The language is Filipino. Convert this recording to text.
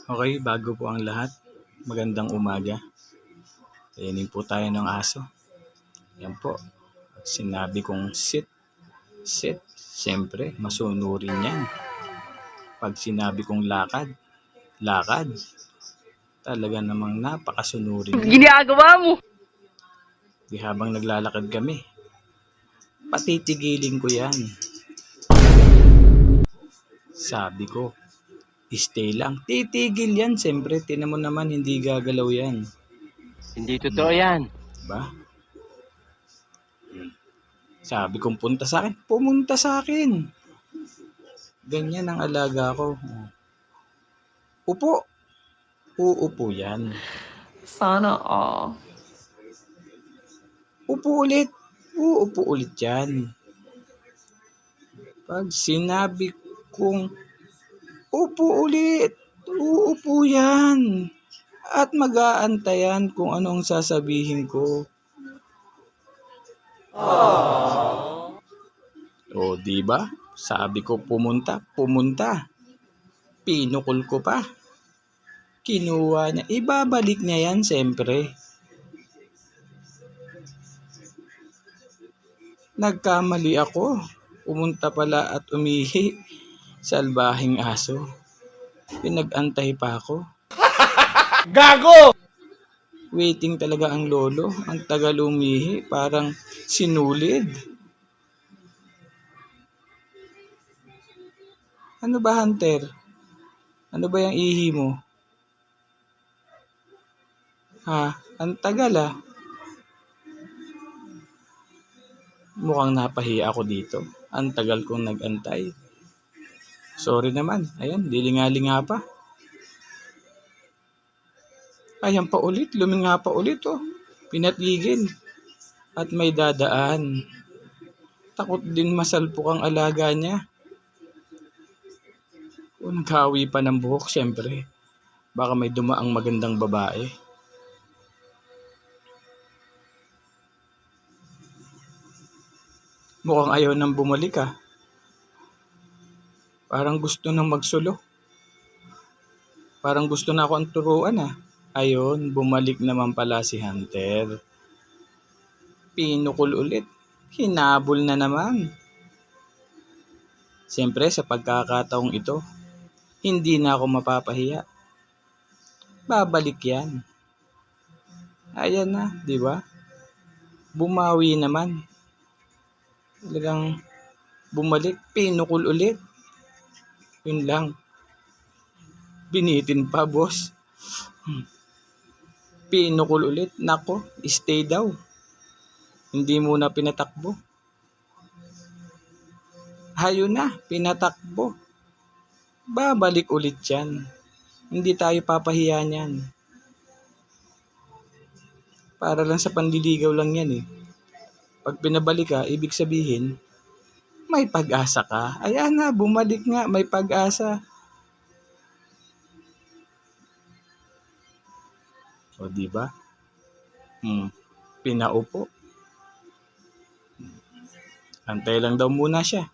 Okay, bago po ang lahat, magandang umaga. Kainin po tayo ng aso. Yan po. Sinabi kong sit. Siyempre, masunurin yan. Pag sinabi kong lakad. Talaga namang napakasunurin yan. Ginagawa mo. Di habang naglalakad kami, patitigilin ko yan. Sabi ko, stay lang. Titigil yan, siyempre. Tinan mo naman, hindi gagalaw yan. Hindi totoo yan. Diba? Sabi kong punta sa akin, pumunta sa akin. Ganyan ang alaga ko. Upo. Uupo yan. Sana all. Upo ulit. Uupo ulit yan. Pag sinabi kong upo ulit, uupo yan. At mag-aantayan kung ano ang sasabihin ko. O, di ba? Sabi ko pumunta. Pinukol ko pa. Kinuha niya. Ibabalik niya yan, siyempre. Nagkamali ako. Pumunta pala at umihi. Salbahing aso. Pinag-antay pa ako. Gago! Waiting talaga ang lolo. Ang tagal umihi. Parang sinulid. Ano ba, Hunter? Ano ba yung ihi mo? Ha? Ang tagal ah. Mukhang napahiya ako dito. Ang tagal kong nag-antay. Sorry naman. Ayan, dilinga-linga pa. Ayan pa ulit. Luminga pa ulit oh. Pinatigil. At may dadaan. Takot din masalpok ang alaga niya. O naghawi pa ng buhok, syempre. Baka may dumaang magandang babae. Mukhang ayaw nang bumalik ah. Parang gusto nang magsulo. Parang gusto na ako ang turuan ah. Ayun, bumalik naman pala si Hunter. Pinukol ulit. Hinabol na naman. Siyempre sa pagkakataong ito, hindi na ako mapapahiya. Babalik yan. Ayan na, di ba? Bumawi naman. Talagang bumalik, pinukol ulit. Yun lang. Binitin pa, boss. Pinukol ulit. Nako, stay daw. Hindi muna pinatakbo. Hayo na, pinatakbo. Babalik ulit yan. Hindi tayo papahiya niyan. Para lang sa panliligaw lang yan eh. Pag pinabalik ka, ibig sabihin, may pag-asa ka. Ayan na, bumalik nga, may pag-asa. O, di ba? Pinaupo. Antay lang daw muna siya.